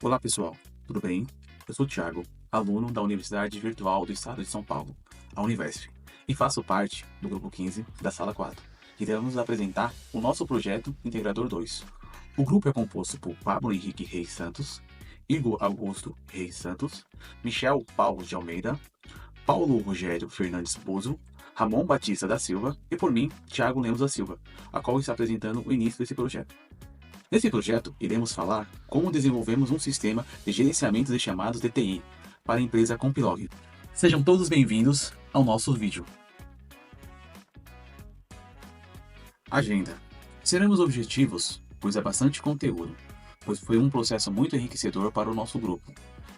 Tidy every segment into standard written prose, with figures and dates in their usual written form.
Olá pessoal, tudo bem? Eu sou o Thiago, aluno da Universidade Virtual do Estado de São Paulo, a Univesp, e faço parte do grupo 15 da Sala 4, que iremos apresentar o nosso projeto Integrador 2. O grupo é composto por Pablo Henrique Reis Santos, Igor Augusto Reis Santos, Michel Paulo de Almeida, Paulo Rogério Fernandes Bozo, Ramon Batista da Silva e por mim, Thiago Lemos da Silva, a qual está apresentando o início desse projeto. Nesse projeto, iremos falar como desenvolvemos um sistema de gerenciamento de chamados DTI para a empresa Compilog. Sejam todos bem-vindos ao nosso vídeo. Agenda. Seremos objetivos, pois é bastante conteúdo, pois foi um processo muito enriquecedor para o nosso grupo.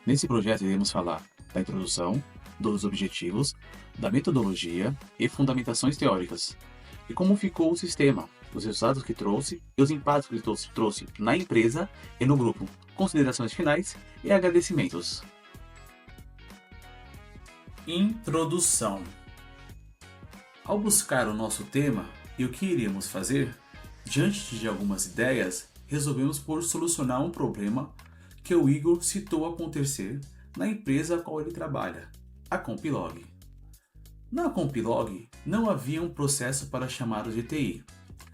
Nesse projeto iremos falar da introdução, dos objetivos, da metodologia e fundamentações teóricas, e como ficou o sistema, os resultados que trouxe e os impactos que trouxe na empresa e no grupo, considerações finais e agradecimentos. Introdução. Ao buscar o nosso tema e o que iríamos fazer, diante de algumas ideias, resolvemos por solucionar um problema que o Igor citou acontecer na empresa a qual ele trabalha, a Compilog. Na Compilog não havia um processo para chamados de TI.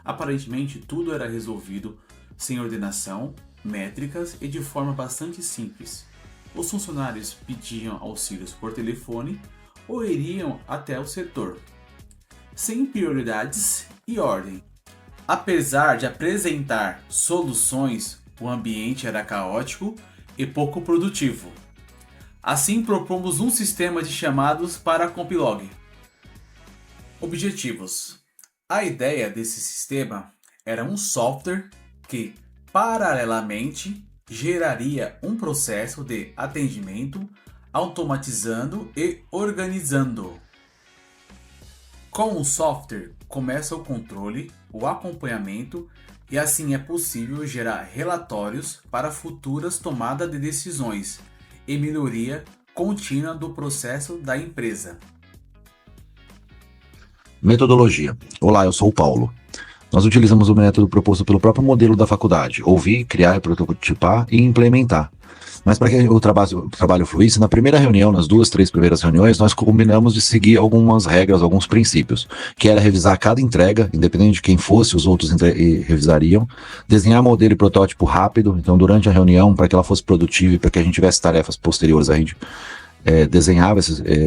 Aparentemente tudo era resolvido sem ordenação, métricas e de forma bastante simples. Os funcionários pediam auxílios por telefone ou iriam até o setor, sem prioridades e ordem. Apesar de apresentar soluções, o ambiente era caótico e pouco produtivo. Assim propomos um sistema de chamados para a Compilog. Objetivos. A ideia desse sistema era um software que, paralelamente, geraria um processo de atendimento, automatizando e organizando. Com o software, começa o controle, o acompanhamento e assim é possível gerar relatórios para futuras tomadas de decisões e melhoria contínua do processo da empresa. Metodologia. Olá, eu sou o Paulo. Nós utilizamos o método proposto pelo próprio modelo da faculdade: ouvir, criar, prototipar e implementar. Mas para que o trabalho fluísse, na primeira reunião, nas 2, 3 primeiras reuniões, nós combinamos de seguir algumas regras, alguns princípios, que era revisar cada entrega, independente de quem fosse, os outros revisariam, desenhar modelo e protótipo rápido, então durante a reunião, para que ela fosse produtiva e para que a gente tivesse tarefas posteriores, a gente desenhava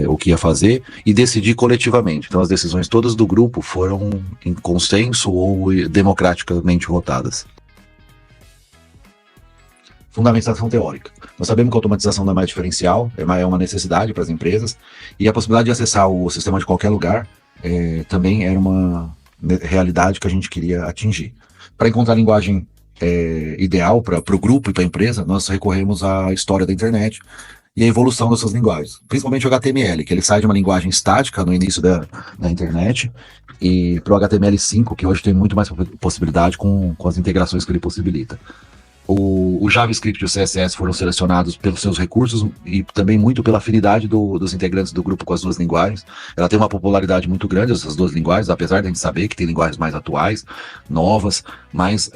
o que ia fazer e decidir coletivamente. Então as decisões todas do grupo foram em consenso ou democraticamente votadas. Fundamentação teórica. Nós sabemos que a automatização não é mais diferencial, é uma necessidade para as empresas, e a possibilidade de acessar o sistema de qualquer lugar também era uma realidade que a gente queria atingir. Para encontrar a linguagem ideal para o grupo e para a empresa, nós recorremos à história da internet e a evolução das suas linguagens, principalmente o HTML, que ele sai de uma linguagem estática no início da internet e para o HTML5, que hoje tem muito mais possibilidade com as integrações que ele possibilita. O JavaScript e o CSS foram selecionados pelos seus recursos e também muito pela afinidade dos integrantes do grupo com as duas linguagens. Ela tem uma popularidade muito grande, essas duas linguagens, apesar de a gente saber que tem linguagens mais atuais, novas, mas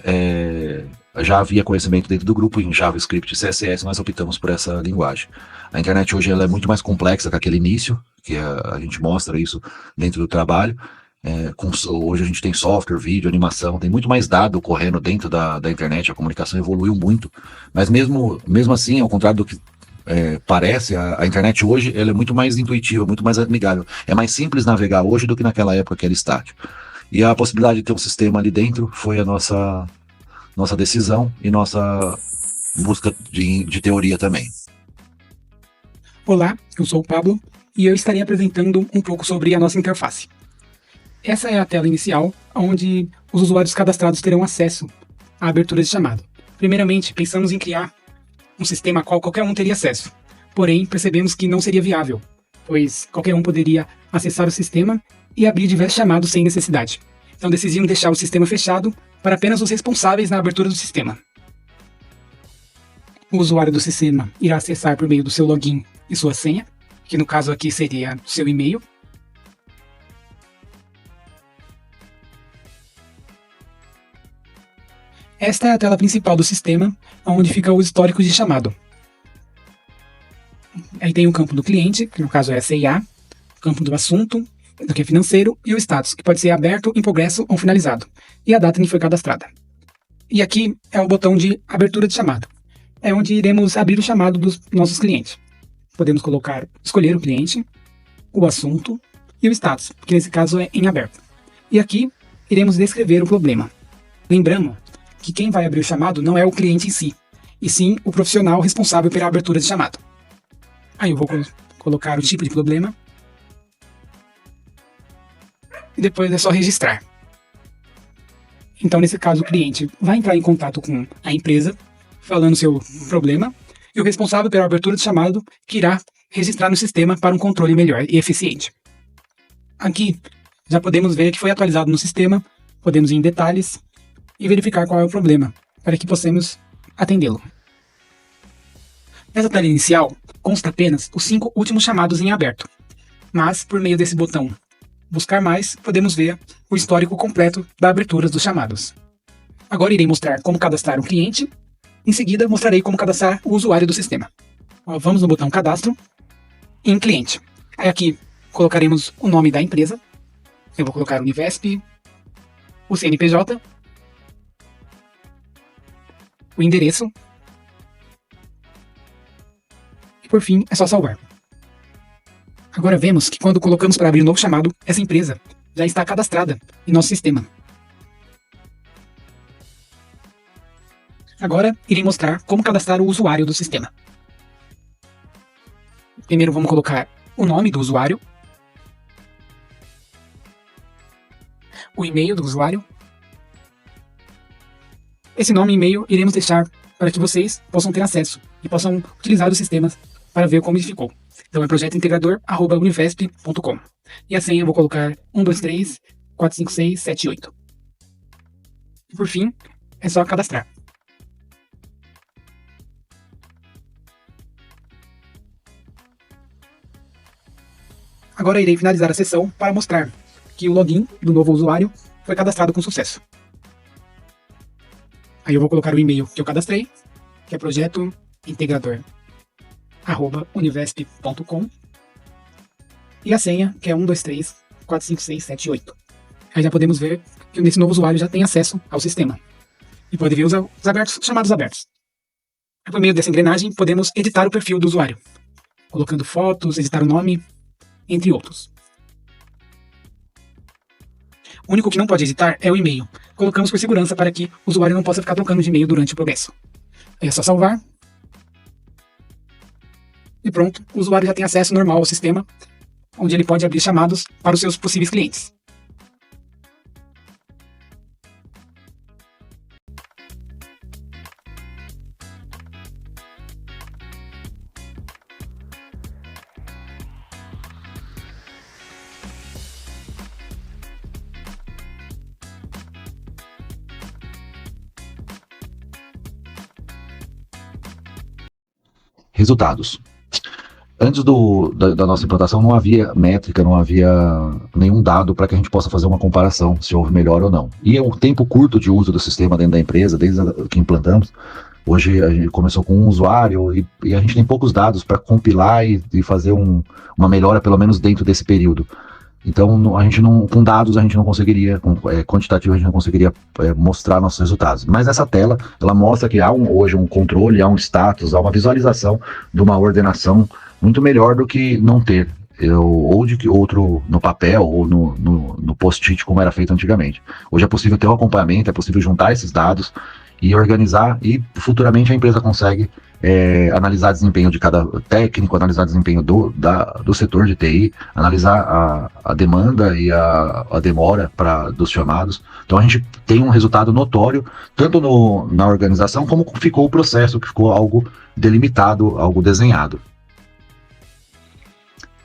já havia conhecimento dentro do grupo em JavaScript e CSS, nós optamos por essa linguagem. A internet hoje ela é muito mais complexa que aquele início, que a gente mostra isso dentro do trabalho. Hoje a gente tem software, vídeo, animação, tem muito mais dado correndo dentro da internet, a comunicação evoluiu muito, mas mesmo assim, ao contrário do que parece, a internet hoje ela é muito mais intuitiva, muito mais amigável, é mais simples navegar hoje do que naquela época que era estático. E a possibilidade de ter um sistema ali dentro foi a nossa decisão e nossa busca de teoria também. Olá, eu sou o Pablo e eu estarei apresentando um pouco sobre a nossa interface. Essa é a tela inicial, onde os usuários cadastrados terão acesso à abertura de chamado. Primeiramente, pensamos em criar um sistema a qual qualquer um teria acesso. Porém, percebemos que não seria viável, pois qualquer um poderia acessar o sistema e abrir diversos chamados sem necessidade. Então decidimos deixar o sistema fechado para apenas os responsáveis na abertura do sistema. O usuário do sistema irá acessar por meio do seu login e sua senha, que no caso aqui seria seu e-mail. Esta é a tela principal do sistema, onde fica o histórico de chamado. Aí tem o campo do cliente, que no caso é CIA, o campo do assunto, que é financeiro, e o status, que pode ser aberto, em progresso ou finalizado, e a data em que foi cadastrada. E aqui é o botão de abertura de chamado. É onde iremos abrir o chamado dos nossos clientes. Podemos escolher o cliente, o assunto e o status, que nesse caso é em aberto. E aqui iremos descrever o problema. Lembrando que quem vai abrir o chamado não é o cliente em si, e sim o profissional responsável pela abertura de chamado. Aí eu vou colocar o tipo de problema. E depois é só registrar. Então, nesse caso, o cliente vai entrar em contato com a empresa, falando seu problema, e o responsável pela abertura de chamado que irá registrar no sistema para um controle melhor e eficiente. Aqui, já podemos ver que foi atualizado no sistema, podemos ir em detalhes e verificar qual é o problema, para que possamos atendê-lo. Nessa tela inicial, consta apenas os 5 últimos chamados em aberto, mas, por meio desse botão Buscar Mais, podemos ver o histórico completo da abertura dos chamados. Agora irei mostrar como cadastrar um cliente, em seguida mostrarei como cadastrar o usuário do sistema. Vamos no botão Cadastro, em Cliente. Aí aqui colocaremos o nome da empresa, eu vou colocar Univesp, o CNPJ, o endereço, e por fim é só salvar. Agora vemos que quando colocamos para abrir um novo chamado, essa empresa já está cadastrada em nosso sistema. Agora irei mostrar como cadastrar o usuário do sistema. Primeiro vamos colocar o nome do usuário, o e-mail do usuário. Esse nome e e-mail iremos deixar para que vocês possam ter acesso e possam utilizar os sistemas para ver como ele ficou. Então é projetointegrador@univesp.com. E a senha eu vou colocar 123 456 78. E por fim, é só cadastrar. Agora irei finalizar a sessão para mostrar que o login do novo usuário foi cadastrado com sucesso. Aí eu vou colocar o e-mail que eu cadastrei, que é projetointegrador@univesp.com, e a senha, que é 123 456 78. Aí já podemos ver que nesse novo usuário já tem acesso ao sistema. E pode ver os chamados abertos. Por meio dessa engrenagem, podemos editar o perfil do usuário, colocando fotos, editar o nome, entre outros. O único que não pode editar é o e-mail. Colocamos por segurança para que o usuário não possa ficar trocando de e-mail durante o progresso. Aí é só salvar. E pronto, o usuário já tem acesso normal ao sistema, onde ele pode abrir chamados para os seus possíveis clientes. Resultados. Antes da nossa implantação não havia métrica, não havia nenhum dado para que a gente possa fazer uma comparação se houve melhor ou não. E o tempo curto de uso do sistema dentro da empresa, desde que implantamos, hoje a gente começou com um usuário e a gente tem poucos dados para compilar e fazer uma melhora pelo menos dentro desse período. Então, a gente não, com dados a gente não conseguiria, com quantitativo a gente não conseguiria mostrar nossos resultados. Mas essa tela, ela mostra que há hoje um controle, há um status, há uma visualização de uma ordenação muito melhor do que não ter. Ou de que outro no papel ou no post-it como era feito antigamente. Hoje é possível ter um acompanhamento, é possível juntar esses dados e organizar, e futuramente a empresa consegue analisar desempenho de cada técnico, analisar desempenho do setor de TI, analisar a demanda e a demora dos chamados. Então a gente tem um resultado notório, tanto na organização como ficou o processo, que ficou algo delimitado, algo desenhado.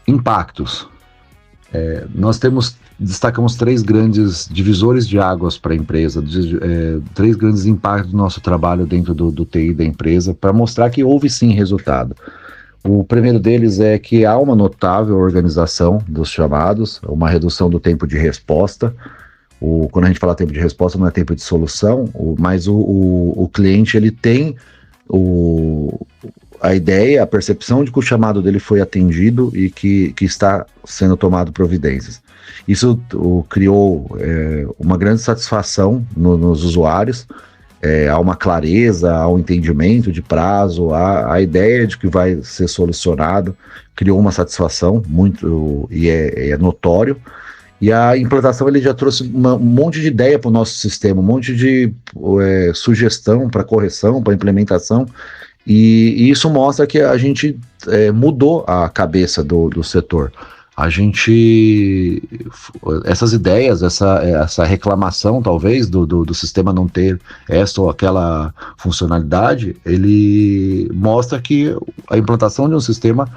Impactos. Nós destacamos 3 grandes divisores de águas para a empresa, 3 grandes impactos do nosso trabalho dentro do TI da empresa, para mostrar que houve sim resultado. O primeiro deles é que há uma notável organização dos chamados, uma redução do tempo de resposta. Quando a gente fala tempo de resposta, não é tempo de solução, mas o cliente ele tem a ideia, a percepção de que o chamado dele foi atendido e que está sendo tomado providências. Isso criou uma grande satisfação nos usuários, há uma clareza, há um entendimento de prazo, há a ideia de que vai ser solucionado, criou uma satisfação muito, e é notório. E a implantação ele já trouxe um monte de ideia para o nosso sistema, um monte de sugestão para correção, para implementação, e isso mostra que a gente mudou a cabeça do setor. A gente, essas ideias, essa reclamação talvez do sistema não ter essa ou aquela funcionalidade, ele mostra que a implantação de um sistema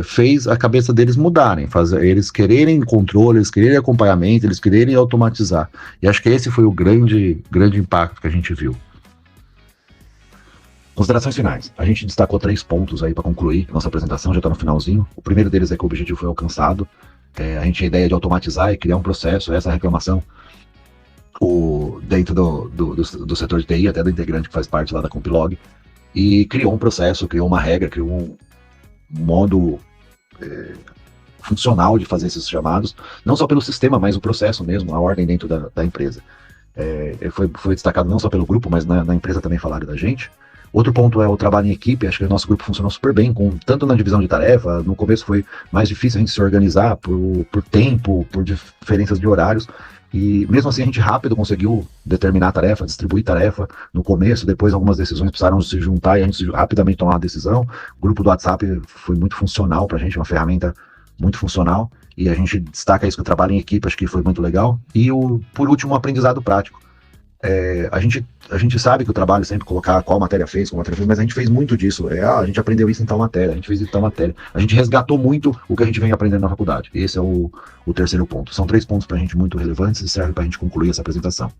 fez a cabeça deles mudarem, eles quererem controle, eles quererem acompanhamento, eles quererem automatizar. E acho que esse foi o grande impacto que a gente viu. Considerações finais. A gente destacou 3 pontos aí para concluir nossa apresentação, já está no finalzinho. O primeiro deles é que o objetivo foi alcançado. A gente tinha a ideia de automatizar e criar um processo, essa reclamação dentro do setor de TI, até do integrante que faz parte lá da Compilog, e criou um processo, criou uma regra, criou um modo funcional de fazer esses chamados, não só pelo sistema, mas o processo mesmo, a ordem dentro da empresa. Foi destacado não só pelo grupo, mas na empresa também falaram da gente. Outro ponto é o trabalho em equipe. Acho que o nosso grupo funcionou super bem, tanto na divisão de tarefa. No começo foi mais difícil a gente se organizar por tempo, por diferenças de horários, e mesmo assim a gente rápido conseguiu determinar a tarefa, distribuir tarefa no começo. Depois algumas decisões precisaram se juntar e a gente rapidamente tomar uma decisão. O grupo do WhatsApp foi muito funcional pra gente, uma ferramenta muito funcional, e a gente destaca isso, que o trabalho em equipe acho que foi muito legal. E por último, um aprendizado prático. A gente sabe que o trabalho sempre colocar qual matéria fez, mas a gente fez muito disso. A gente aprendeu isso em tal matéria, a gente fez isso em tal matéria. A gente resgatou muito o que a gente vem aprendendo na faculdade. Esse é o terceiro ponto. São 3 pontos pra gente muito relevantes e serve pra gente concluir essa apresentação.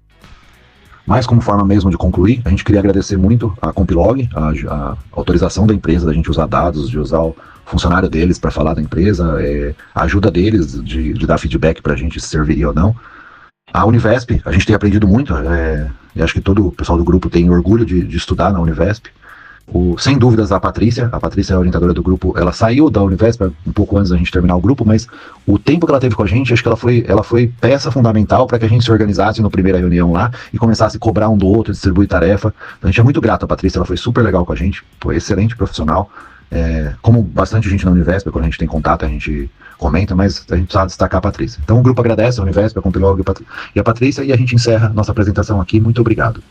Mas como forma mesmo de concluir, a gente queria agradecer muito a Compilog, a autorização da empresa, da gente usar dados, de usar o funcionário deles para falar da empresa, a ajuda deles de dar feedback pra gente se serviria ou não. A Univesp, a gente tem aprendido muito, e acho que todo o pessoal do grupo tem orgulho de estudar na Univesp. Sem dúvidas, a Patrícia é a orientadora do grupo. Ela saiu da Univesp um pouco antes da gente terminar o grupo, mas o tempo que ela teve com a gente, acho que ela foi peça fundamental para que a gente se organizasse na primeira reunião lá e começasse a cobrar um do outro, distribuir tarefa. Então, a gente é muito grato à Patrícia, ela foi super legal com a gente, foi excelente profissional. Como bastante gente na Univesp, quando a gente tem contato, a gente comenta, mas a gente precisa destacar a Patrícia. Então o grupo agradece a Univesp, a Compilog e a Patrícia, e a gente encerra nossa apresentação aqui. Muito obrigado.